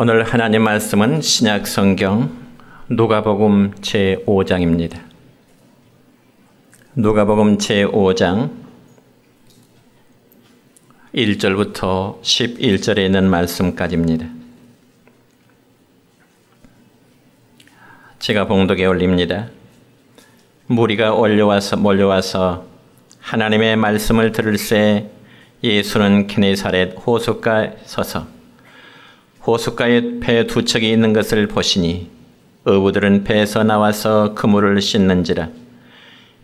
오늘 하나님 말씀은 신약 성경 누가복음 제5장입니다. 누가복음 제5장 1절부터 11절에 있는 말씀까지입니다. 제가 봉독에 올립니다. 무리가 몰려와서 하나님의 말씀을 들을새 예수는 게네사렛 호숫가에 서서 호숫가에 배 두 척이 있는 것을 보시니 어부들은 배에서 나와서 그물을 씻는지라.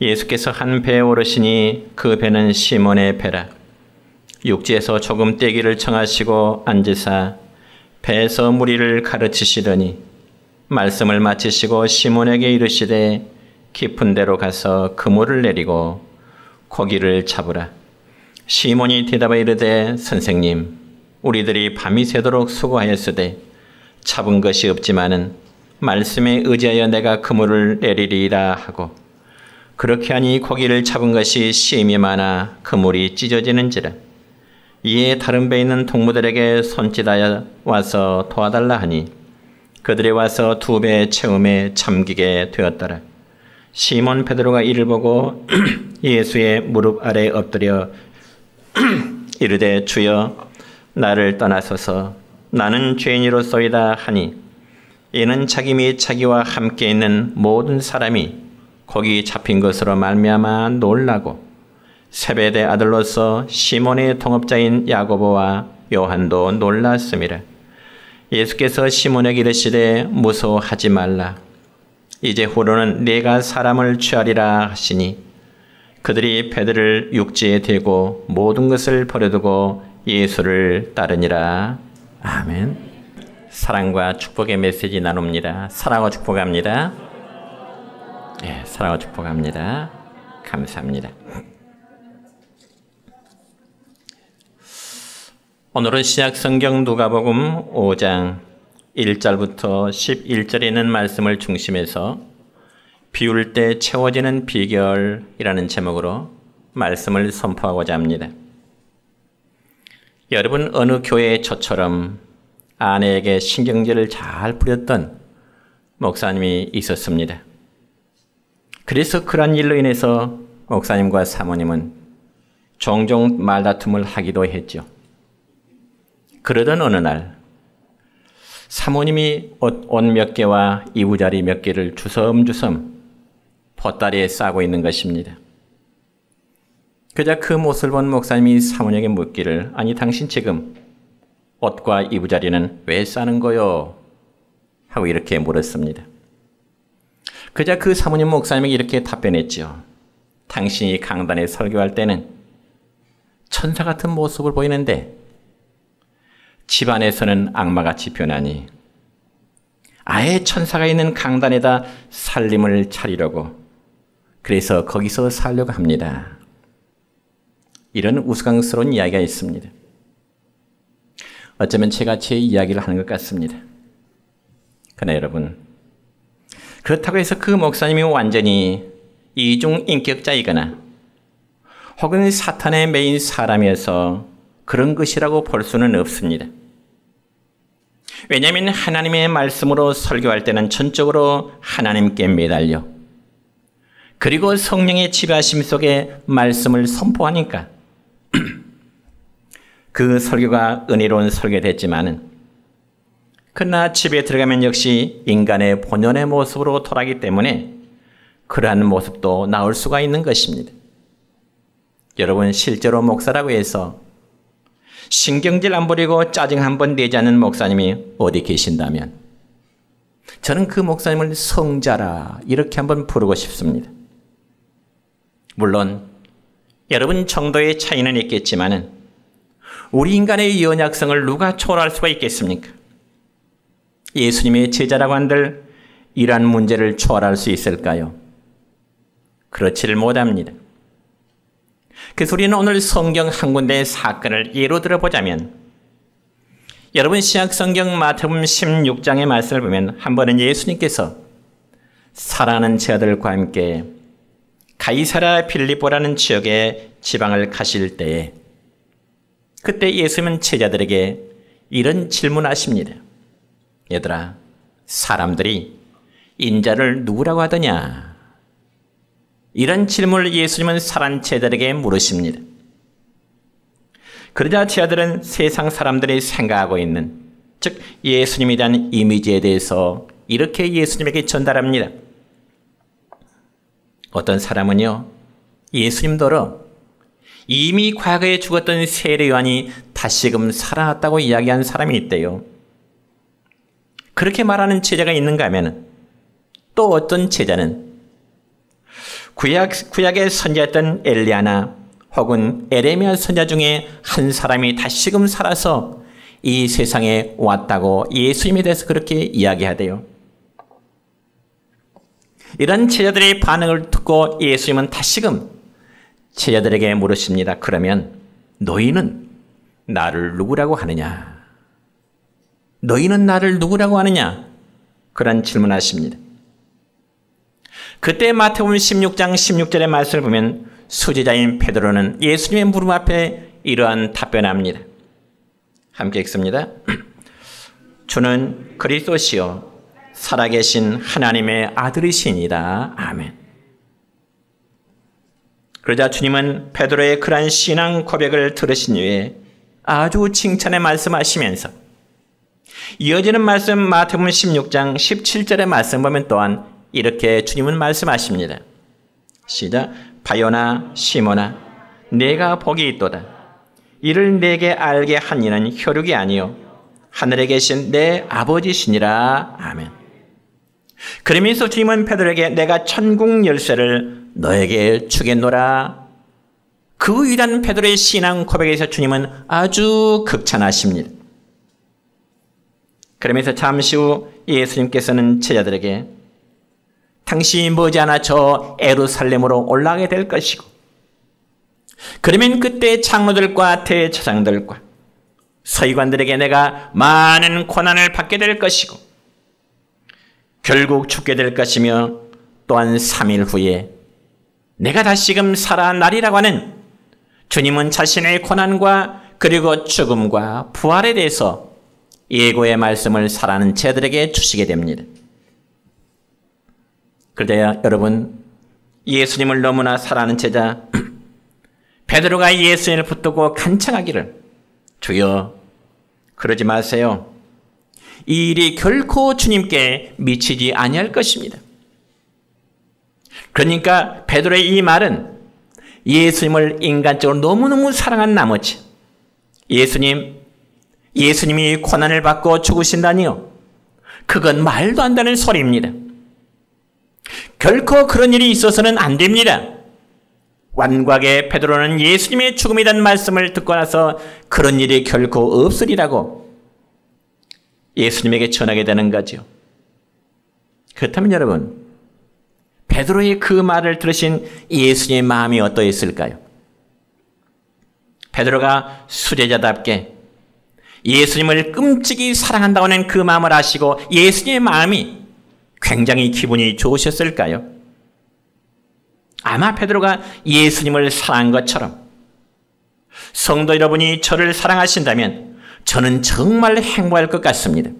예수께서 한 배에 오르시니 그 배는 시몬의 배라. 육지에서 조금 떼기를 청하시고 앉으사 배에서 무리를 가르치시더니 말씀을 마치시고 시몬에게 이르시되 깊은 데로 가서 그물을 내리고 고기를 잡으라. 시몬이 대답하여 이르되 선생님, 우리들이 밤이 새도록 수고하였으되 잡은 것이 없지만은 말씀에 의지하여 내가 그물을 내리리라 하고, 그렇게 하니 고기를 잡은 것이 심히 많아 그물이 찢어지는지라. 이에 다른 배에 있는 동무들에게 손짓하여 와서 도와달라 하니 그들이 와서 두 배의 채움에 잠기게 되었더라. 시몬 베드로가 이를 보고 예수의 무릎 아래 엎드려 이르되 주여, 나를 떠나소서, 나는 죄인이로소이다 하니, 이는 자기 및 자기와 함께 있는 모든 사람이 거기 잡힌 것으로 말미암아 놀라고 세베대 아들로서 시몬의 동업자인 야고보와 요한도 놀랐음이라. 예수께서 시몬에게 이르시되 무서워하지 말라. 이제 후로는 네가 사람을 취하리라 하시니 그들이 배들을 육지에 대고 모든 것을 버려두고 예수를 따르니라. 아멘. 사랑과 축복의 메시지 나눕니다. 사랑하고 축복합니다. 사랑하고 축복합니다. 감사합니다. 오늘은 신약 성경 누가복음 5장 1절부터 11절에 있는 말씀을 중심해서 비울 때 채워지는 비결이라는 제목으로 말씀을 선포하고자 합니다. 여러분, 어느 교회의 저처럼 아내에게 신경질을 잘 부렸던 목사님이 있었습니다. 그래서 그런 일로 인해서 목사님과 사모님은 종종 말다툼을 하기도 했죠. 그러던 어느 날 사모님이 옷 몇 개와 이부자리 몇 개를 주섬주섬 보따리에 싸고 있는 것입니다. 그자 그 모습을 본 목사님이 사모님에게 묻기를, 아니 당신 지금 옷과 이부자리는 왜 싸는 거요? 하고 이렇게 물었습니다. 그자 그 사모님 목사님에게 이렇게 답변했지요. 당신이 강단에 설교할 때는 천사 같은 모습을 보이는데 집안에서는 악마같이 변하니 아예 천사가 있는 강단에다 살림을 차리려고, 그래서 거기서 살려고 합니다. 이런 우스꽝스러운 이야기가 있습니다. 어쩌면 제가 제 이야기를 하는 것 같습니다. 그러나 여러분, 그렇다고 해서 그 목사님이 완전히 이중인격자이거나 혹은 사탄의 메인 사람이어서 그런 것이라고 볼 수는 없습니다. 왜냐하면 하나님의 말씀으로 설교할 때는 전적으로 하나님께 매달려, 그리고 성령의 지배하심 속에 말씀을 선포하니까 그 설교가 은혜로운 설교됐지만은, 그러나 집에 들어가면 역시 인간의 본연의 모습으로 돌아가기 때문에 그러한 모습도 나올 수가 있는 것입니다. 여러분, 실제로 목사라고 해서 신경질 안 부리고 짜증 한 번 내지 않는 목사님이 어디 계신다면 저는 그 목사님을 성자라 이렇게 한번 부르고 싶습니다. 물론 여러분 정도의 차이는 있겠지만은 우리 인간의 연약성을 누가 초월할 수가 있겠습니까? 예수님의 제자라고 한들 이러한 문제를 초월할 수 있을까요? 그렇지를 못합니다. 그래서 우리는 오늘 성경 한 군데의 사건을 예로 들어보자면, 여러분 신약 성경 마태복음 16장의 말씀을 보면 한 번은 예수님께서 사랑하는 제자들과 함께 가이사랴 빌립보라는 지역의 지방을 가실 때에 그때 예수님은 제자들에게 이런 질문하십니다. 얘들아, 사람들이 인자를 누구라고 하더냐? 이런 질문을 예수님은 사란 제자들에게 물으십니다. 그러자 제자들은 세상 사람들이 생각하고 있는, 즉 예수님에 대한 이미지에 대해서 이렇게 예수님에게 전달합니다. 어떤 사람은요, 예수님더러 이미 과거에 죽었던 세례 요한이 다시금 살아났다고 이야기한 사람이 있대요. 그렇게 말하는 제자가 있는가 하면 또 어떤 제자는 구약의 선지자였던 엘리야나 혹은 에레미야 선지자 중에 한 사람이 다시금 살아서 이 세상에 왔다고 예수님에 대해서 그렇게 이야기하대요. 이런 제자들의 반응을 듣고 예수님은 다시금 제자들에게 물으십니다. 그러면 너희는 나를 누구라고 하느냐? 너희는 나를 누구라고 하느냐? 그런 질문하십니다. 그때 마태복음 16장 16절의 말씀을 보면 수제자인 베드로는 예수님의 물음 앞에 이러한 답변합니다. 함께 읽습니다. 주는 그리스도시요 살아계신 하나님의 아들이시니라. 아멘. 그러자 주님은 베드로의 그러한 신앙 고백을 들으신 후에 아주 칭찬의 말씀하시면서 이어지는 말씀 마태복음 16장 17절의 말씀 보면 또한 이렇게 주님은 말씀하십니다. 시작. 바요나 시몬아 내가 복이 있도다. 이를 내게 알게 한 이는 혈육이 아니요 하늘에 계신 내 아버지시니라. 아멘. 그러면서 주님은 베드로에게 내가 천국 열쇠를 너에게 주겠노라. 그 위대한 베드로의 신앙 고백에서 주님은 아주 극찬하십니다. 그러면서 잠시 후 예수님께서는 제자들에게 당신이 머지않아 저 예루살렘으로 올라가게 될 것이고 그러면 그때 장로들과 대제사장들과 서기관들에게 내가 많은 고난을 받게 될 것이고 결국 죽게 될 것이며 또한 3일 후에 내가 다시금 살아나리라고 하는 주님은 자신의 고난과 그리고 죽음과 부활에 대해서 예고의 말씀을 살아가는 제자들에게 주시게 됩니다. 그러자 여러분, 예수님을 너무나 사랑하는 제자 베드로가 예수님을 붙들고 간청하기를 주여 그러지 마세요. 이 일이 결코 주님께 미치지 아니할 것입니다. 그러니까 베드로의 이 말은 예수님을 인간적으로 너무너무 사랑한 나머지 예수님이 고난을 받고 죽으신다니요. 그건 말도 안 되는 소리입니다. 결코 그런 일이 있어서는 안 됩니다. 완고하게 베드로는 예수님의 죽음에 대한 말씀을 듣고 나서 그런 일이 결코 없으리라고 예수님에게 전하게 되는 거죠. 그렇다면 여러분, 베드로의 그 말을 들으신 예수님의 마음이 어떠했을까요? 베드로가 수제자답게 예수님을 끔찍이 사랑한다고 하는 그 마음을 아시고 예수님의 마음이 굉장히 기분이 좋으셨을까요? 아마 베드로가 예수님을 사랑한 것처럼 성도 여러분이 저를 사랑하신다면 저는 정말 행복할 것 같습니다.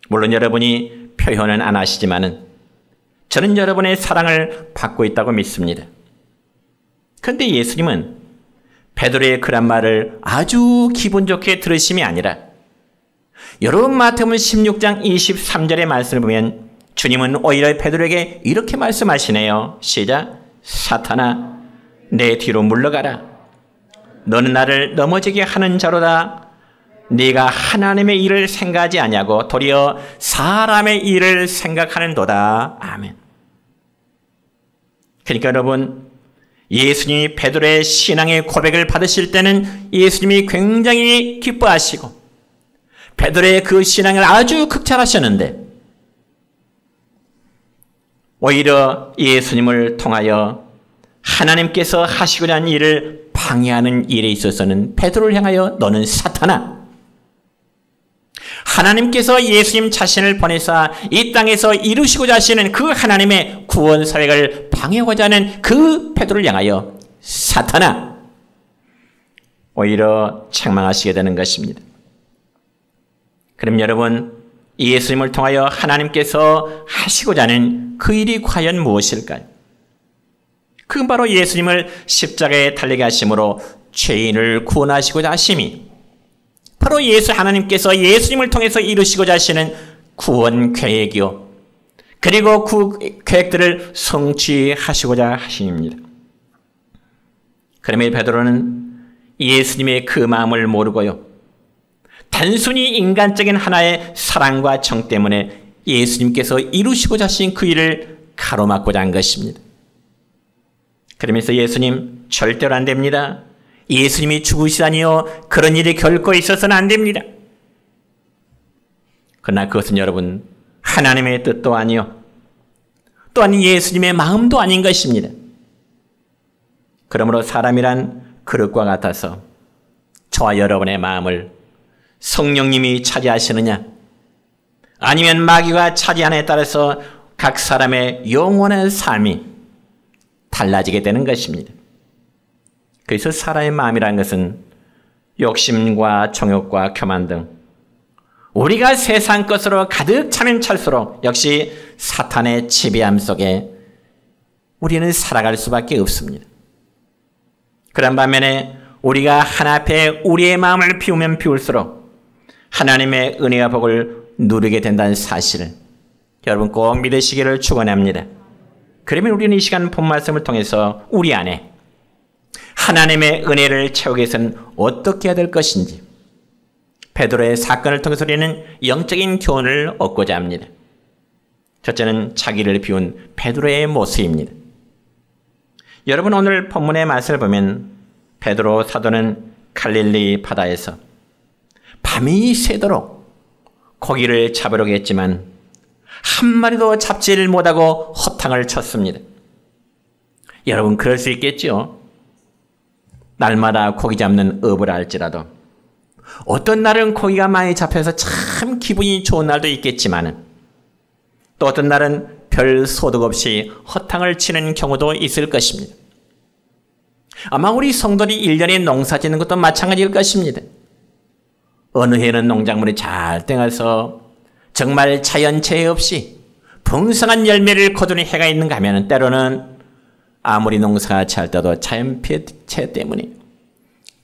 물론 여러분이 표현은 안 하시지만은 저는 여러분의 사랑을 받고 있다고 믿습니다. 그런데 예수님은 베드로의 그런 말을 아주 기분 좋게 들으심이 아니라 여러분 마태복음 16장 23절의 말씀을 보면 주님은 오히려 베드로에게 이렇게 말씀하시네요. 시작. 사탄아 내 뒤로 물러가라. 너는 나를 넘어지게 하는 자로다. 네가 하나님의 일을 생각하지 아니하고 도리어 사람의 일을 생각하는도다. 아멘. 그러니까 여러분, 예수님이 베드로의 신앙의 고백을 받으실 때는 예수님이 굉장히 기뻐하시고 베드로의 그 신앙을 아주 극찬하셨는데 오히려 예수님을 통하여 하나님께서 하시고자 하는 일을 방해하는 일에 있어서는 베드로를 향하여 너는 사탄아, 하나님께서 예수님 자신을 보내사 이 땅에서 이루시고자 하시는 그 하나님의 구원 사역을 방해하고자 하는 그 베드로를 향하여 사탄아, 오히려 책망하시게 되는 것입니다. 그럼 여러분, 예수님을 통하여 하나님께서 하시고자 하는 그 일이 과연 무엇일까요? 그건 바로 예수님을 십자가에 달리게 하심으로 죄인을 구원하시고자 하심이, 바로 하나님께서 예수님을 통해서 이루시고자 하시는 구원 계획이요, 그리고 그 계획들을 성취하시고자 하심입니다. 그러면 베드로는 예수님의 그 마음을 모르고요, 단순히 인간적인 하나의 사랑과 정 때문에 예수님께서 이루시고자 하신 그 일을 가로막고자 한 것입니다. 그러면서 예수님, 절대로 안 됩니다. 예수님이 죽으시다니요, 그런 일이 결코 있어서는 안 됩니다. 그러나 그것은 여러분, 하나님의 뜻도 아니요, 또한 예수님의 마음도 아닌 것입니다. 그러므로 사람이란 그릇과 같아서 저와 여러분의 마음을 성령님이 차지하시느냐, 아니면 마귀가 차지하느냐에 따라서 각 사람의 영원한 삶이 달라지게 되는 것입니다. 그래서 사람의 마음이라는 것은 욕심과 정욕과 교만 등 우리가 세상 것으로 가득 차면 찰수록 역시 사탄의 지배함 속에 우리는 살아갈 수밖에 없습니다. 그런 반면에 우리가 하나 앞에 우리의 마음을 피우면 피울수록 하나님의 은혜와 복을 누리게 된다는 사실을 여러분 꼭 믿으시기를 축원합니다. 그러면 우리는 이 시간 본 말씀을 통해서 우리 안에 하나님의 은혜를 채우기 위해서는 어떻게 해야 될 것인지 베드로의 사건을 통해서 우리는 영적인 교훈을 얻고자 합니다. 첫째는 자기를 비운 베드로의 모습입니다. 여러분 오늘 본문의 말씀을 보면 베드로 사도는 갈릴리 바다에서 밤이 새도록 고기를 잡으려고 했지만 한 마리도 잡지를 못하고 허탕을 쳤습니다. 여러분 그럴 수 있겠죠. 날마다 고기 잡는 업을 할지라도 어떤 날은 고기가 많이 잡혀서 참 기분이 좋은 날도 있겠지만 또 어떤 날은 별 소득 없이 허탕을 치는 경우도 있을 것입니다. 아마 우리 성도들이 1년에 농사 짓는 것도 마찬가지일 것입니다. 어느 해는 농작물이 잘 땡어서 정말 자연재해 없이 풍성한 열매를 거두는 해가 있는가 하면 때로는 아무리 농사가 잘 떠도 자연피해 때문에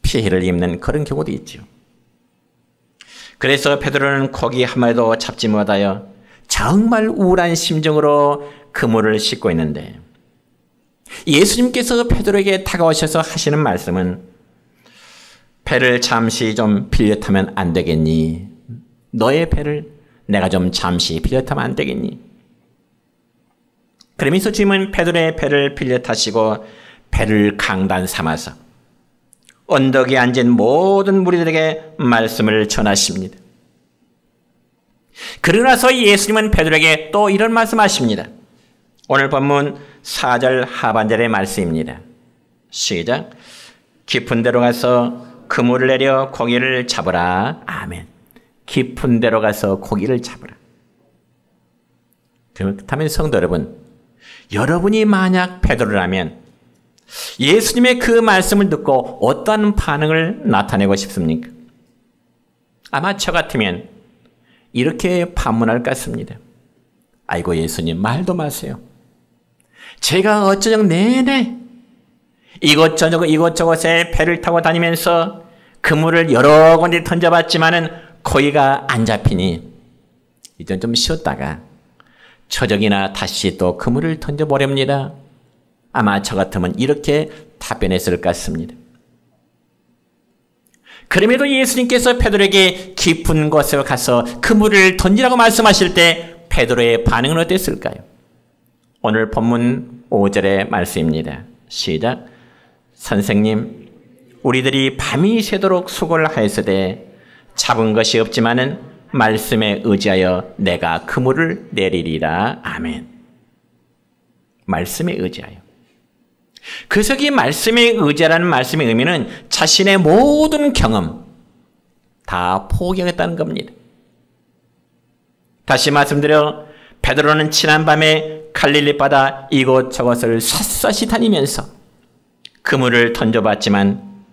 피해를 입는 그런 경우도 있죠. 그래서 베드로는 고기 한 마리도 잡지 못하여 정말 우울한 심정으로 그물을 싣고 있는데 예수님께서 베드로에게 다가오셔서 하시는 말씀은 배를 잠시 좀 빌려 타면 안 되겠니? 너의 배를 내가 좀 잠시 빌려 타면 안 되겠니? 그러면서 주님은 베드로의 배를 빌려 타시고 배를 강단 삼아서 언덕에 앉은 모든 무리들에게 말씀을 전하십니다. 그러나서 예수님은 베드로에게 또 이런 말씀하십니다. 오늘 본문 4절 하반절의 말씀입니다. 시작. 깊은 데로 가서 그물을 내려 고기를 잡으라. 아멘. 깊은 데로 가서 고기를 잡으라. 그렇다면 성도 여러분, 여러분이 만약 베드로라면 예수님의 그 말씀을 듣고 어떤 반응을 나타내고 싶습니까? 아마 저 같으면 이렇게 반문할 것 같습니다. 아이고 예수님 말도 마세요. 제가 어쩌정 내내 이곳저곳에 배를 타고 다니면서 그물을 여러 군데 던져봤지만은 고기가 안 잡히니 이젠 좀 쉬었다가 저녁이나 다시 또 그물을 던져보렵니다. 아마 저 같으면 이렇게 답변했을 것 같습니다. 그럼에도 예수님께서 베드로에게 깊은 곳에 가서 그물을 던지라고 말씀하실 때 베드로의 반응은 어땠을까요? 오늘 본문 5절의 말씀입니다. 시작. 선생님, 우리들이 밤이 새도록 수고를 하였으되 잡은 것이 없지만은 말씀에 의지하여 내가 그물을 내리리라. 아멘. 말씀에 의지하여. 그래서 이 말씀에 의지하라는 말씀의 의미는 자신의 모든 경험 다 포기하겠다는 겁니다. 다시 말씀드려 베드로는 지난밤에 갈릴리 바다 이곳저곳을 샅샅이 다니면서 그물을 던져봤지만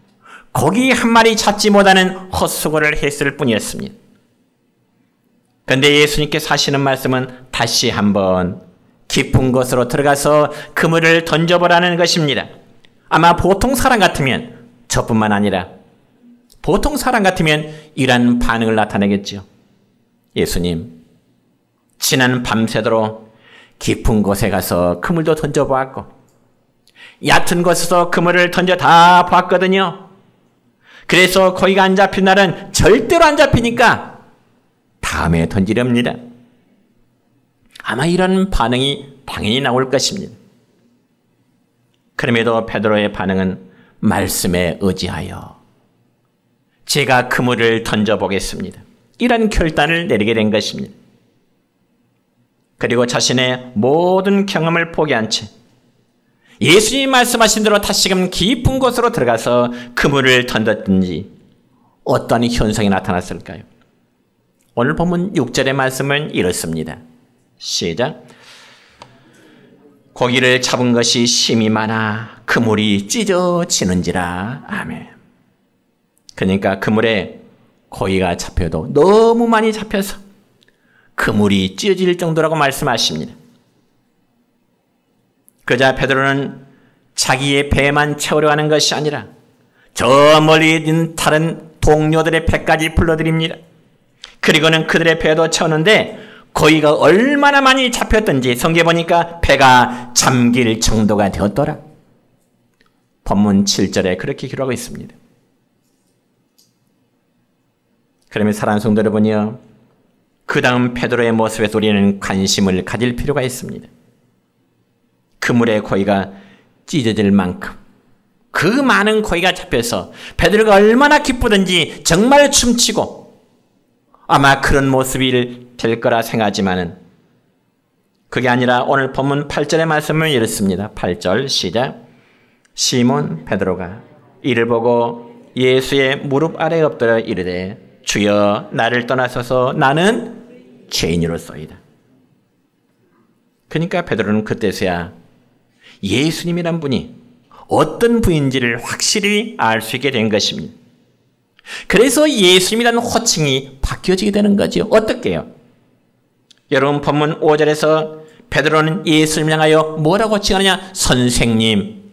고기 한 마리 잡지 못하는 헛수고를 했을 뿐이었습니다. 그런데 예수님께서 하시는 말씀은 다시 한번 깊은 곳으로 들어가서 그물을 던져보라는 것입니다. 아마 보통 사람 같으면, 저뿐만 아니라 보통 사람 같으면 이런 반응을 나타내겠죠. 예수님, 지난 밤새도록 깊은 곳에 가서 그물도 던져보았고 얕은 곳에서 그물을 던져 다 봤거든요. 그래서 거기가 안 잡힌 날은 절대로 안 잡히니까 다음에 던지렵니다. 아마 이런 반응이 당연히 나올 것입니다. 그럼에도 베드로의 반응은 말씀에 의지하여 제가 그물을 던져보겠습니다, 이런 결단을 내리게 된 것입니다. 그리고 자신의 모든 경험을 포기한 채 예수님이 말씀하신 대로 다시금 깊은 곳으로 들어가서 그물을 던졌든지 어떤 현상이 나타났을까요? 오늘 본문 6절의 말씀은 이렇습니다. 시작. 고기를 잡은 것이 심이 많아 그물이 찢어지는지라. 아멘. 그러니까 그물에 고기가 잡혀도 너무 많이 잡혀서 그물이 찢어질 정도라고 말씀하십니다. 그자 베드로는 자기의 배만 채우려 하는 것이 아니라 저 멀리 있는 다른 동료들의 배까지 불러들입니다. 그리고는 그들의 배도 채우는데 고기가 얼마나 많이 잡혔던지 성경에 보니까 배가 잠길 정도가 되었더라. 본문 7절에 그렇게 기록하고 있습니다. 그러면 사랑하는 성도 여러분이요, 그 다음 베드로의 모습에 우리는 관심을 가질 필요가 있습니다. 그물의 고기가 찢어질 만큼 그 많은 고기가 잡혀서 베드로가 얼마나 기쁘든지 정말 춤추고 아마 그런 모습이 될 거라 생각하지만은 그게 아니라 오늘 본문 8절의 말씀을 이렇습니다. 8절 시작. 시몬 베드로가 이를 보고 예수의 무릎 아래 엎드려 이르되 주여 나를 떠나소서 나는 죄인이로소이다. 그러니까 베드로는 그때서야 예수님이란 분이 어떤 분인지를 확실히 알 수 있게 된 것입니다. 그래서 예수님이라는 호칭이 바뀌어지게 되는 거죠. 어떻게 해요? 여러분 본문 5절에서 베드로는 예수님을 향하여 뭐라고 호칭하느냐? 선생님.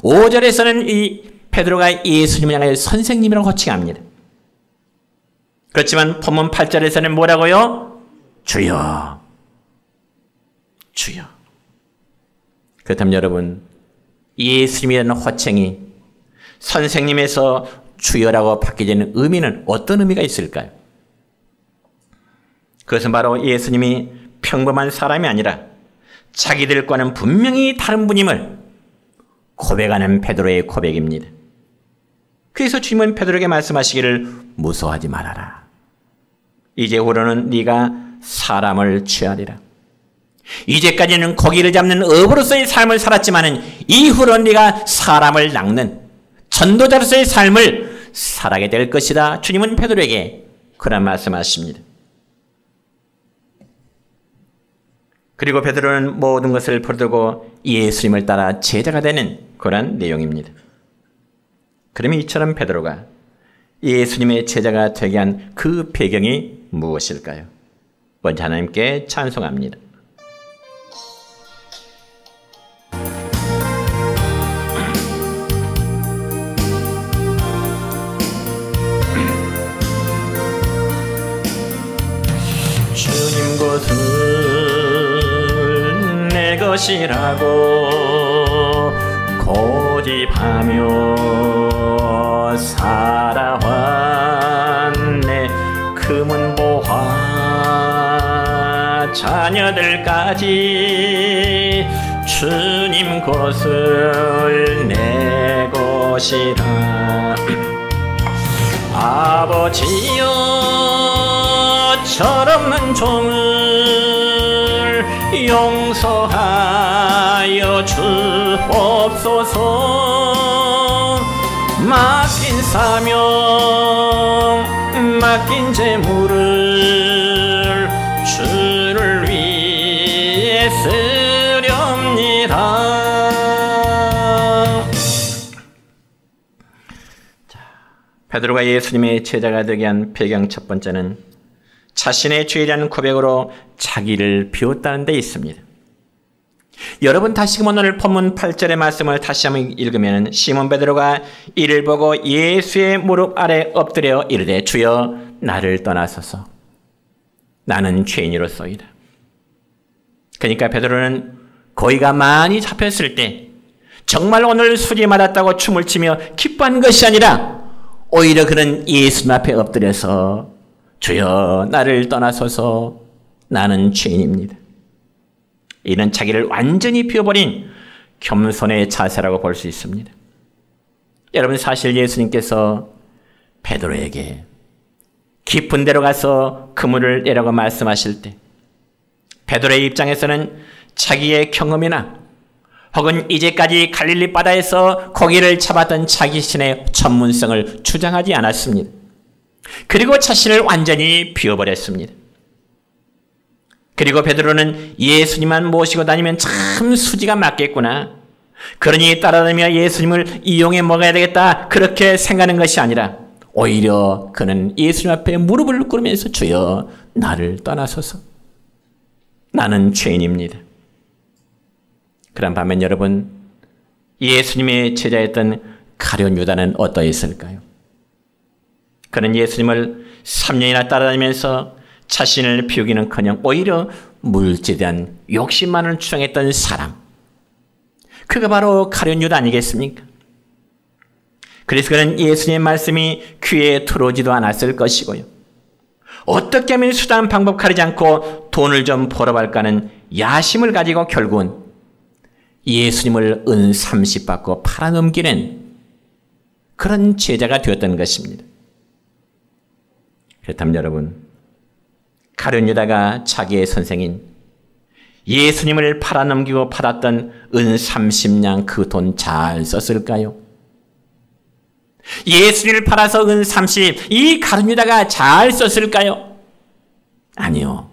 5절에서는 이 베드로가 예수님을 향하여 선생님이라고 호칭합니다. 그렇지만 본문 8절에서는 뭐라고요? 주여. 주여. 그렇다면 여러분, 예수님이라는 호칭이 선생님에서 주여라고 바뀌는 의미는 어떤 의미가 있을까요? 그것은 바로 예수님이 평범한 사람이 아니라 자기들과는 분명히 다른 분임을 고백하는 베드로의 고백입니다. 그래서 주님은 베드로에게 말씀하시기를 무서워하지 말아라. 이제후로는 네가 사람을 취하리라. 이제까지는 고기를 잡는 어부로서의 삶을 살았지만 이후로는 네가 사람을 낚는 전도자로서의 삶을 살아게 될 것이다. 주님은 베드로에게 그런 말씀하십니다. 그리고 베드로는 모든 것을 버리고 예수님을 따라 제자가 되는 그런 내용입니다. 그러면 이처럼 베드로가 예수님의 제자가 되게 한 그 배경이 무엇일까요? 먼저 하나님께 찬송합니다. 주님 것은 내 것이라고 고집하며 살아왔네. 금은 보화 자녀들까지 주님 것을 내 것이라. 아버지여 철없는 종을 용서하여 주옵소서. 맡긴 사명 맡긴 재물을 주를 위해 쓰렵니다. 베드로가 예수님의 제자가 되게 한 배경 첫 번째는 자신의 죄에 대한 고백으로 자기를 비웠다는 데 있습니다. 여러분 다시금 오늘 본문 8절의 말씀을 다시 한번 읽으면 시몬 베드로가 이를 보고 예수의 무릎 아래 엎드려 이르되 주여 나를 떠나소서 나는 죄인이로소이다. 그러니까 베드로는 고의가 많이 잡혔을 때 정말 오늘 수리 맞았다고 춤을 추며 기뻐한 것이 아니라 오히려 그는 예수님 앞에 엎드려서 주여 나를 떠나소서 나는 죄인입니다. 이는 자기를 완전히 비워버린 겸손의 자세라고 볼 수 있습니다. 여러분 사실 예수님께서 베드로에게 깊은 데로 가서 그물을 내라고 말씀하실 때 베드로의 입장에서는 자기의 경험이나 혹은 이제까지 갈릴리 바다에서 고기를 잡았던 자신의 전문성을 주장하지 않았습니다. 그리고 자신을 완전히 비워버렸습니다. 그리고 베드로는 예수님만 모시고 다니면 참 수지가 맞겠구나. 그러니 따라다니며 예수님을 이용해 먹어야 되겠다. 그렇게 생각하는 것이 아니라 오히려 그는 예수님 앞에 무릎을 꿇으면서 주여 나를 떠나소서. 나는 죄인입니다. 그런 반면 여러분 예수님의 제자였던 가룟 유다는 어떠했을까요? 그는 예수님을 3년이나 따라다니면서 자신을 비우기는커녕 오히려 물질에 대한 욕심만을 추정했던 사람. 그가 바로 가룟 유다 아니겠습니까? 그래서 그는 예수님의 말씀이 귀에 들어오지도 않았을 것이고요. 어떻게 하면 수단 방법 가리지 않고 돈을 좀 벌어볼까 하는 야심을 가지고 결국은 예수님을 은 30 받고 팔아넘기는 그런 제자가 되었던 것입니다. 그렇다면 여러분 가룟 유다가 자기의 선생인 예수님을 팔아넘기고 받았던 은 30냥 그 돈 잘 썼을까요? 예수님을 팔아서 은 30, 이 가룟 유다가 잘 썼을까요? 아니요.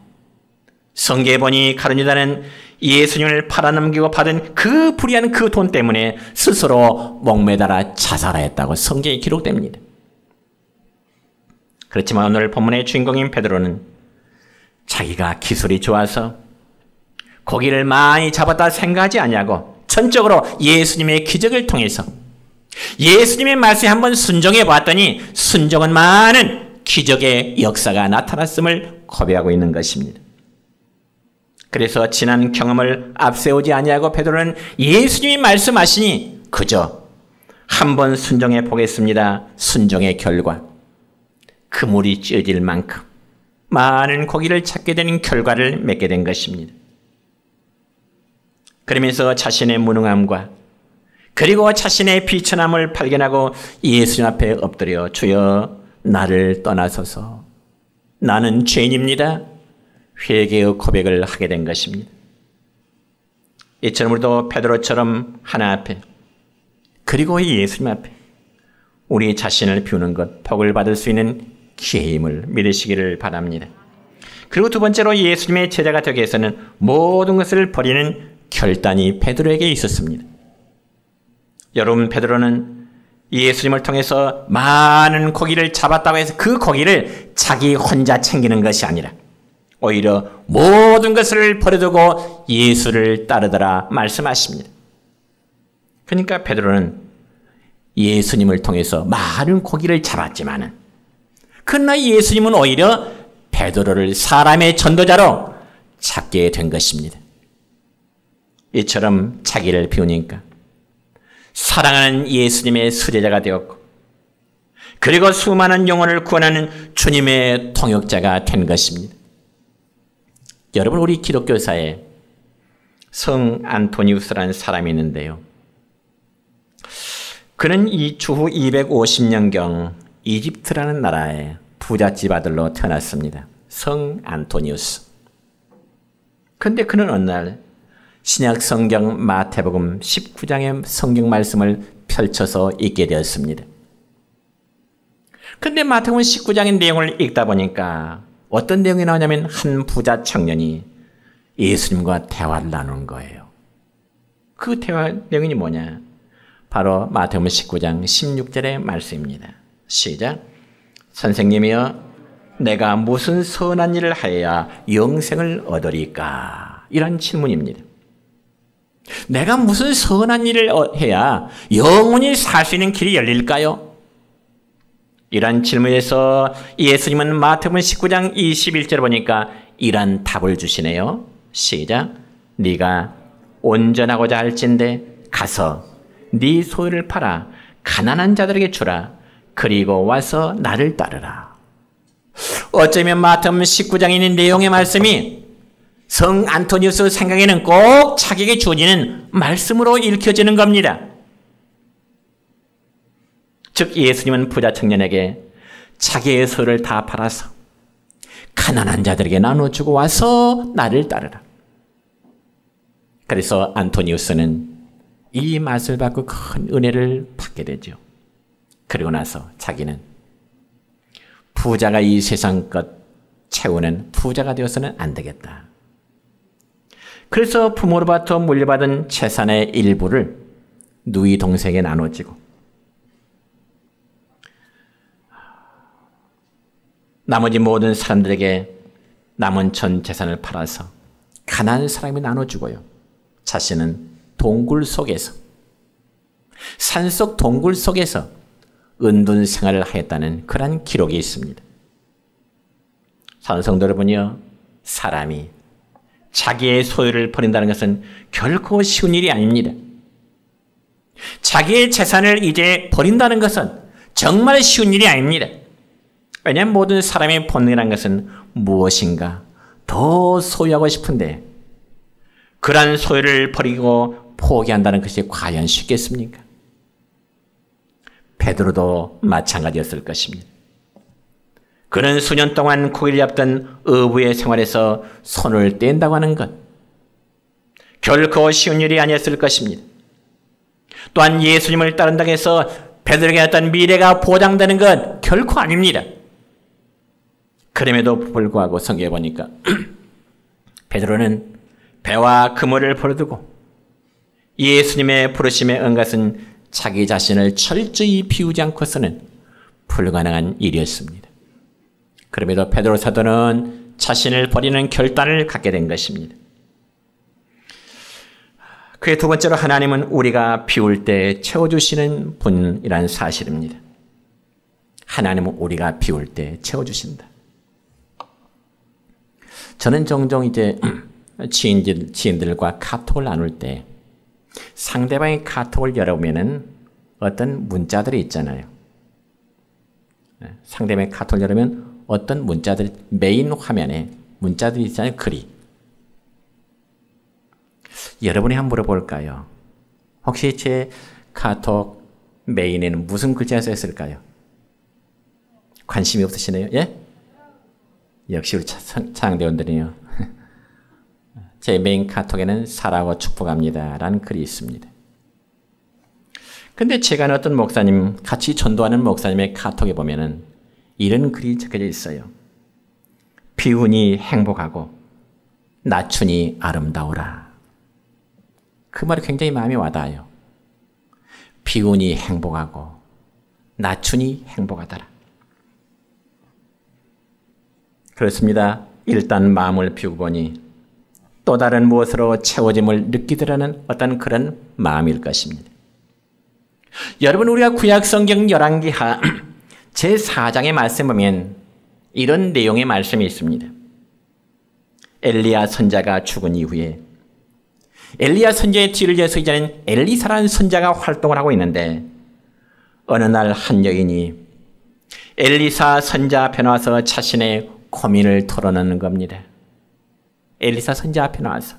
성경에 보니 가룟 유다는 예수님을 팔아넘기고 받은 그 불의한 그 돈 때문에 스스로 목매달아 자살하였다고 성경에 기록됩니다. 그렇지만 오늘 본문의 주인공인 베드로는 자기가 기술이 좋아서 고기를 많이 잡았다 생각하지 아니하고 전적으로 예수님의 기적을 통해서 예수님의 말씀에 한번 순종해 봤더니 순종은 많은 기적의 역사가 나타났음을 고백하고 있는 것입니다. 그래서 지난 경험을 앞세우지 아니하고 베드로는 예수님이 말씀하시니 그저 한번 순종해 보겠습니다. 순종의 결과 그물이 찢어질 만큼 많은 고기를 찾게 되는 결과를 맺게 된 것입니다. 그러면서 자신의 무능함과 그리고 자신의 비천함을 발견하고 예수님 앞에 엎드려 주여 나를 떠나소서 나는 죄인입니다. 회개의 고백을 하게 된 것입니다. 이처럼 우리도 베드로처럼 하나 앞에 그리고 예수님 앞에 우리 자신을 비우는 것 복을 받을 수 있는 기회임을 믿으시기를 바랍니다. 그리고 두 번째로 예수님의 제자가 되기 위해서는 모든 것을 버리는 결단이 베드로에게 있었습니다. 여러분 베드로는 예수님을 통해서 많은 고기를 잡았다고 해서 그 고기를 자기 혼자 챙기는 것이 아니라 오히려 모든 것을 버려두고 예수를 따르더라 말씀하십니다. 그러니까 베드로는 예수님을 통해서 많은 고기를 잡았지만은 그러나 예수님은 오히려 베드로를 사람의 전도자로 찾게 된 것입니다. 이처럼 자기를 비우니까 사랑하는 예수님의 수제자가 되었고 그리고 수많은 영혼을 구원하는 주님의 통역자가 된 것입니다. 여러분 우리 기독교사에 성 안토니우스라는 사람이 있는데요. 그는 이 주후 250년경 이집트라는 나라의 부잣집 아들로 태어났습니다. 성 안토니우스. 그런데 그는 어느 날 신약 성경 마태복음 19장의 성경 말씀을 펼쳐서 읽게 되었습니다. 그런데 마태복음 19장의 내용을 읽다 보니까 어떤 내용이 나오냐면 한 부자 청년이 예수님과 대화를 나누는 거예요. 그 대화 내용이 뭐냐? 바로 마태복음 19장 16절의 말씀입니다. 시작. 선생님이여 내가 무슨 선한 일을 하여야 영생을 얻으리까? 이런 질문입니다. 내가 무슨 선한 일을 해야 영원히 살 수 있는 길이 열릴까요? 이런 질문에서 예수님은 마태복음 19장 21절 보니까 이런 답을 주시네요. 시작. 네가 온전하고자 할진대 가서 네 소유를 팔아 가난한 자들에게 주라. 그리고 와서 나를 따르라. 어쩌면 마태복음 19장에 있는 내용의 말씀이 성 안토니우스 생각에는 꼭 자기에게 주어지는 말씀으로 읽혀지는 겁니다. 즉 예수님은 부자 청년에게 자기의 소유를 다 팔아서 가난한 자들에게 나눠주고 와서 나를 따르라. 그래서 안토니우스는 이 말씀을 받고 큰 은혜를 받게 되죠. 그리고 나서 자기는 부자가 이 세상 것 채우는 부자가 되어서는 안 되겠다. 그래서 부모로부터 물려받은 재산의 일부를 누이 동생에게 나눠주고 나머지 모든 사람들에게 남은 전 재산을 팔아서 가난한 사람이 나눠주고요. 자신은 동굴 속에서 산속 동굴 속에서 은둔 생활을 하였다는 그런 기록이 있습니다. 사랑하는 성도 여러분이요, 사람이 자기의 소유를 버린다는 것은 결코 쉬운 일이 아닙니다. 자기의 재산을 이제 버린다는 것은 정말 쉬운 일이 아닙니다. 왜냐하면 모든 사람의 본능이라는 것은 무엇인가 더 소유하고 싶은데 그러한 소유를 버리고 포기한다는 것이 과연 쉽겠습니까? 베드로도 마찬가지였을 것입니다. 그는 수년 동안 고기를 잡던 어부의 생활에서 손을 뗀다고 하는 것 결코 쉬운 일이 아니었을 것입니다. 또한 예수님을 따른다고 해서 베드로에게 어떤 미래가 보장되는 것 결코 아닙니다. 그럼에도 불구하고 성경에 보니까 베드로는 배와 그물을 버려두고 예수님의 부르심에 응것은 자기 자신을 철저히 비우지 않고서는 불가능한 일이었습니다. 그럼에도 베드로 사도는 자신을 버리는 결단을 갖게 된 것입니다. 그의 두 번째로 하나님은 우리가 비울 때 채워주시는 분이라는 사실입니다. 하나님은 우리가 비울 때 채워주신다. 저는 종종 이제 지인들과 카톡을 나눌 때 상대방의 카톡을 열어보면은 어떤 문자들이 있잖아요. 상대방의 카톡을 열으면 어떤 문자들이 메인 화면에 문자들이 있잖아요. 글이. 여러분이 한번 물어볼까요? 혹시 제 카톡 메인에는 무슨 글자가 써있을까요? 관심이 없으시네요. 예? 역시 우리 차장대원들이요. 제 메인 카톡에는 사랑하고 축복합니다 라는 글이 있습니다. 근데 제가 아는 어떤 목사님, 같이 전도하는 목사님의 카톡에 보면은 이런 글이 적혀져 있어요. 비우니 행복하고 낮추니 아름다우라. 그 말이 굉장히 마음에 와닿아요. 비우니 행복하고 낮추니 행복하더라. 그렇습니다. 일단 마음을 비우고 보니 또 다른 무엇으로 채워짐을 느끼더라는 어떤 그런 마음일 것입니다. 여러분, 우리가 구약성경 열왕기하 제4장의 말씀 보면 이런 내용의 말씀이 있습니다. 엘리야 선자가 죽은 이후에 엘리야 선자의 뒤를 이어서 이제는 엘리사라는 선자가 활동을 하고 있는데 어느 날 한 여인이 엘리사 선자 앞에 나와서 자신의 고민을 털어놓는 겁니다. 엘리사 선자 앞에 나와서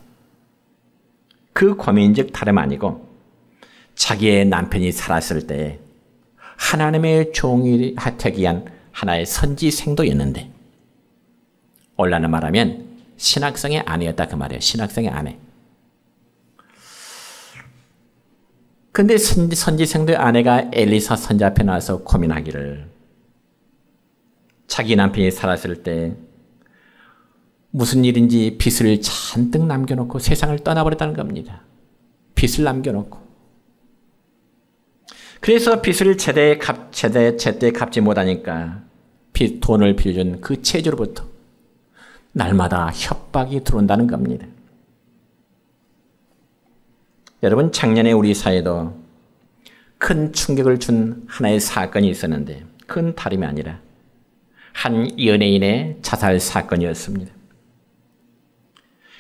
그 고민즉 다름 아니고 자기의 남편이 살았을 때 하나님의 종이 택한 하나의 선지생도였는데 올라는 말하면 신학성의 아내였다 그 말이에요. 신학성의 아내. 근데 선지생도의 아내가 엘리사 선자 앞에 나와서 고민하기를 자기 남편이 살았을 때 무슨 일인지 빚을 잔뜩 남겨놓고 세상을 떠나버렸다는 겁니다. 빚을 남겨놓고. 그래서 빚을 제때 갚지 못하니까 돈을 빌려준 그 채주로부터 날마다 협박이 들어온다는 겁니다. 여러분, 작년에 우리 사회도 큰 충격을 준 하나의 사건이 있었는데 그건 다름이 아니라 한 연예인의 자살 사건이었습니다.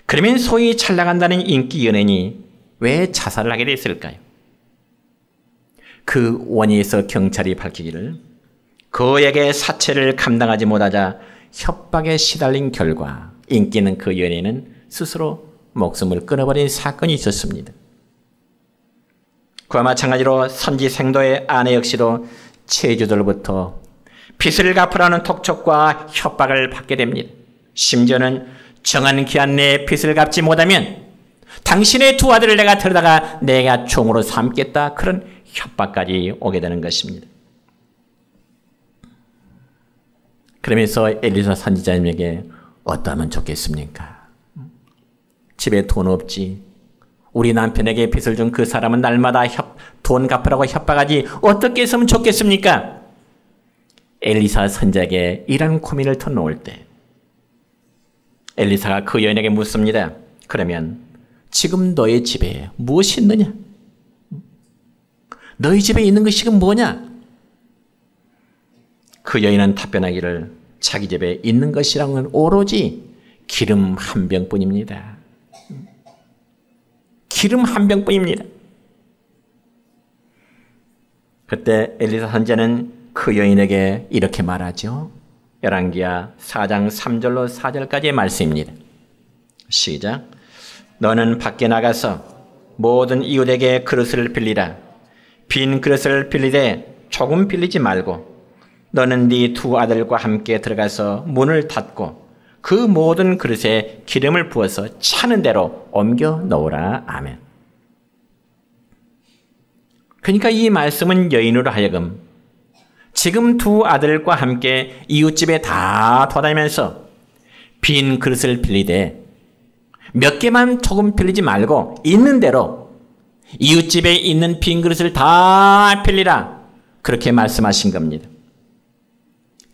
그러면 소위 잘 나간다는 인기 연예인이 왜 자살을 하게 됐을까요? 그 원인에서 경찰이 밝히기를 그에게 사체를 감당하지 못하자 협박에 시달린 결과 인기 있는 그 연예인은 스스로 목숨을 끊어버린 사건이 있었습니다. 그와 마찬가지로 선지생도의 아내 역시도 채주들로부터 빚을 갚으라는 톡촉과 협박을 받게 됩니다. 심지어는 정한 기한 내에 빚을 갚지 못하면 당신의 두 아들을 내가 데려다가 내가 종으로 삼겠다, 그런 협박까지 오게 되는 것입니다. 그러면서 엘리사 선지자님에게 어떠하면 좋겠습니까? 집에 돈 없지. 우리 남편에게 빚을 준 그 사람은 날마다 돈 갚으라고 협박하지. 어떻게 했으면 좋겠습니까? 엘리사 선지자에게 이런 고민을 터놓을 때 엘리사가 그 여인에게 묻습니다. 그러면 지금 너의 집에 무엇이 있느냐? 너희 집에 있는 것이 지금 뭐냐? 그 여인은 답변하기를 자기 집에 있는 것이랑은 오로지 기름 한 병뿐입니다. 기름 한 병뿐입니다. 그때 엘리사 선지자는 그 여인에게 이렇게 말하죠. 열왕기하 4장 3절로 4절까지의 말씀입니다. 시작. 너는 밖에 나가서 모든 이웃에게 그릇을 빌리라. 빈 그릇을 빌리되 조금 빌리지 말고 너는 네 두 아들과 함께 들어가서 문을 닫고 그 모든 그릇에 기름을 부어서 차는 대로 옮겨 놓으라. 아멘. 그러니까 이 말씀은 여인으로 하여금 지금 두 아들과 함께 이웃집에 다 돌아다니면서 빈 그릇을 빌리되 몇 개만 조금 빌리지 말고 있는 대로 이웃집에 있는 빈 그릇을 다 빌리라, 그렇게 말씀하신 겁니다.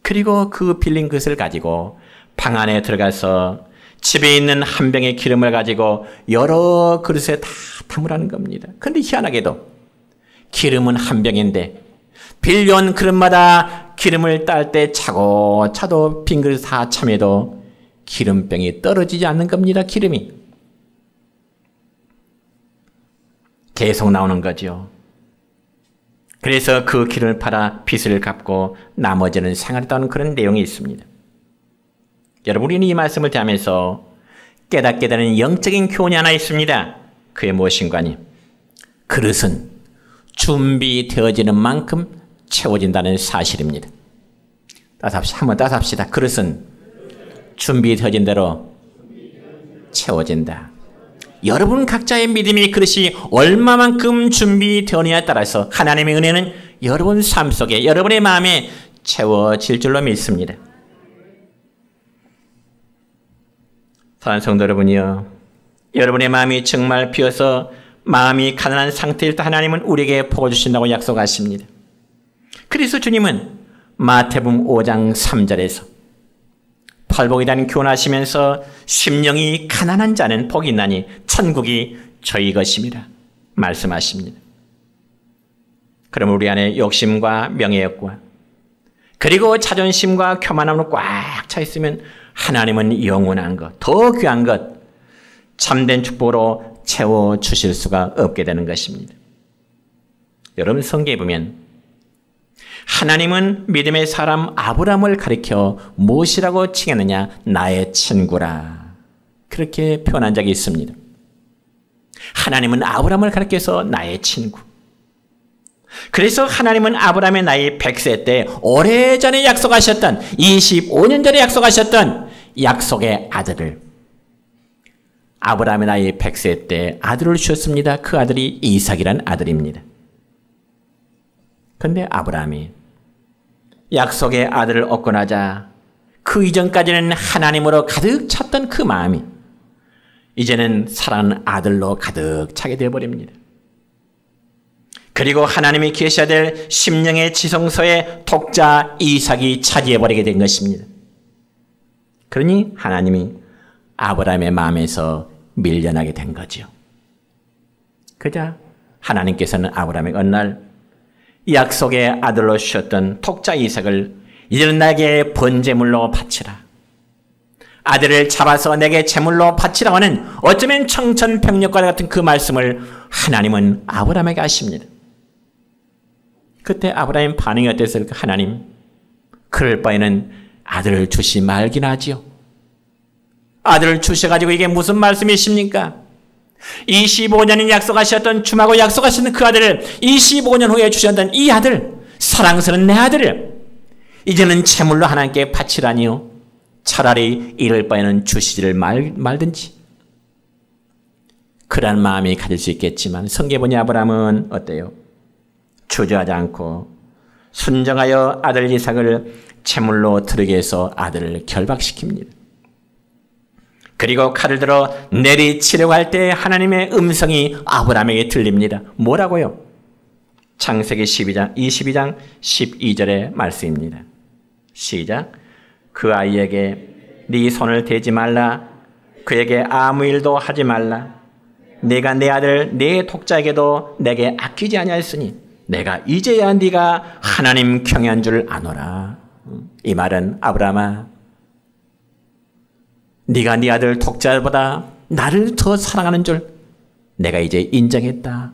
그리고 그 빌린 그릇을 가지고 방 안에 들어가서 집에 있는 한 병의 기름을 가지고 여러 그릇에 다 담으라는 겁니다. 그런데 희한하게도 기름은 한 병인데 빌려온 그릇마다 기름을 딸 때 차고 차도 빈 그릇 다 참에도 기름병이 떨어지지 않는 겁니다. 기름이 계속 나오는 거죠. 그래서 그 기름을 팔아 빚을 갚고 나머지는 생활했다는 그런 내용이 있습니다. 여러분, 우리는 이 말씀을 대하면서 깨닫게 되는 영적인 교훈이 하나 있습니다. 그게 무엇인가 하니 그릇은 준비되어지는 만큼 채워진다는 사실입니다. 한번 따서 합시다. 그릇은 준비되어진 대로 채워진다. 여러분 각자의 믿음의 그릇이 얼마만큼 준비되느냐에 따라서 하나님의 은혜는 여러분 삶 속에, 여러분의 마음에 채워질 줄로 믿습니다. 사랑하는 성도 여러분이요, 여러분의 마음이 정말 비어서 마음이 가난한 상태일 때 하나님은 우리에게 복을 주신다고 약속하십니다. 그래서 주님은 마태복음 5장 3절에서 팔복에 대한 교훈하시면서 심령이 가난한 자는 복이 있나니 천국이 저희 것입니다 말씀하십니다. 그럼 우리 안에 욕심과 명예욕과 그리고 자존심과 교만함으로 꽉 차 있으면 하나님은 영원한 것, 더 귀한 것, 참된 축복으로 채워주실 수가 없게 되는 것입니다. 여러분, 성경에 보면 하나님은 믿음의 사람 아브라함을 가리켜 무엇이라고 칭했느냐? 나의 친구라. 그렇게 표현한 적이 있습니다. 하나님은 아브라함을 가리켜서 나의 친구. 그래서 하나님은 아브라함의 나이 100세 때 오래전에 약속하셨던, 25년 전에 약속하셨던 약속의 아들을, 아브라함의 나이 100세 때 아들을 주셨습니다. 그 아들이 이삭이란 아들입니다. 그런데 아브라함이 약속의 아들을 얻고 나자 그 이전까지는 하나님으로 가득 찼던 그 마음이 이제는 사랑하는 아들로 가득 차게 되어버립니다. 그리고 하나님이 계셔야 될 심령의 지성소에 독자 이삭이 차지해버리게 된 것입니다. 그러니 하나님이 아브라함의 마음에서 밀려나게 된 거죠. 그자 하나님께서는 아브라함에게 어느 날 약속의 아들로 주셨던 독자 이삭을 이제는 나에게 번제물로 바치라. 아들을 잡아서 내게 제물로 바치라고 하는 어쩌면 청천벽력과 같은 그 말씀을 하나님은 아브라함에게 하십니다. 그때 아브라함의 반응이 어땠을까? 하나님, 그럴 바에는 아들을 주시 말기나 하지요. 아들을 주셔가지고 이게 무슨 말씀이십니까? 25년이 약속하셨던 주마고 약속하셨던 그 아들을 25년 후에 주셨던 이 아들, 사랑스러운 내 아들을 이제는 제물로 하나님께 바치라니요. 차라리 이럴 바에는 주시지를 말든지. 그런 마음이 가질 수 있겠지만 성경에 아브라함은 어때요? 주저하지 않고 순정하여 아들 이삭을 제물로 드리게 해서 아들을 결박시킵니다. 그리고 칼을 들어 내리치려고 할 때 하나님의 음성이 아브라함에게 들립니다. 뭐라고요? 창세기 22장 12절의 말씀입니다. 시작. 그 아이에게 네 손을 대지 말라. 그에게 아무 일도 하지 말라. 네가 내 아들 네 독자에게도 내게 아끼지 아니하였으니 내가 이제야 네가 하나님 경외한 줄 아노라. 이 말은 아브라함아, 네가 네 아들 독자보다 나를 더 사랑하는 줄 내가 이제 인정했다.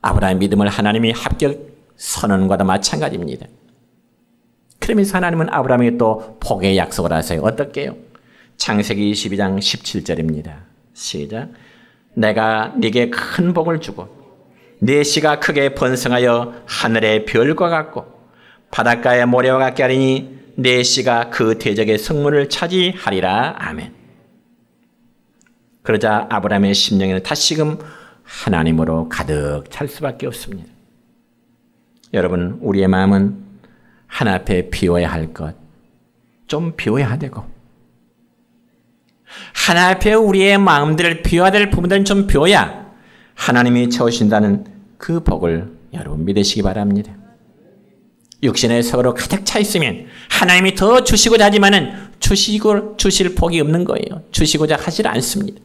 아브라함의 믿음을 하나님이 합격 선언과도 마찬가지입니다. 그러면서 하나님은 아브라함에게 또 복의 약속을 하세요. 어떻게 해요? 창세기 22장 17절입니다. 시작. 내가 네게 큰 복을 주고 네 씨가 크게 번성하여 하늘의 별과 같고 바닷가의 모래와 같게 하리니 네 씨가 그 대적의 성문을 차지하리라. 아멘. 그러자 아브라함의 심령에는 다시금 하나님으로 가득 찰 수밖에 없습니다. 여러분, 우리의 마음은 하나 앞에 비워야 할 것 좀 비워야 되고, 하나 앞에 우리의 마음들을 비워야 될 부분들은 좀 비워야 하나님이 채우신다는 그 복을 여러분 믿으시기 바랍니다. 육신의 속으로 가득 차 있으면 하나님이 더 주시고자 하지만은 주실 복이 없는 거예요. 주시고자 하질 않습니다.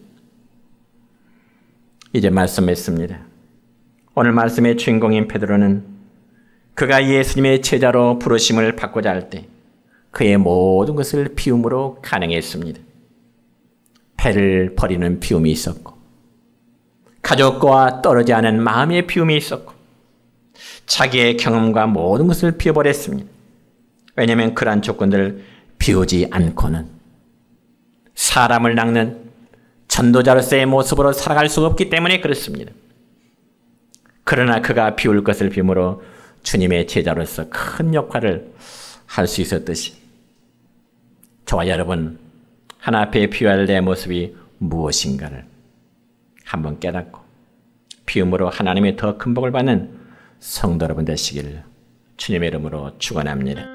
이제 말씀했습니다. 오늘 말씀의 주인공인 베드로는 그가 예수님의 제자로 부르심을 받고자 할 때 그의 모든 것을 비움으로 가능했습니다. 배를 버리는 비움이 있었고, 가족과 떨어지 않은 마음의 비움이 있었고, 자기의 경험과 모든 것을 비워버렸습니다. 왜냐하면 그러한 조건들을 비우지 않고는 사람을 낚는 전도자로서의 모습으로 살아갈 수가 없기 때문에 그렇습니다. 그러나 그가 비울 것을 비움으로 주님의 제자로서 큰 역할을 할 수 있었듯이 저와 여러분 하나 앞에 비워야 될 모습이 무엇인가를 한번 깨닫고 비움으로 하나님의 더 큰 복을 받는 성도 여러분 되시기를 주님의 이름으로 축원합니다.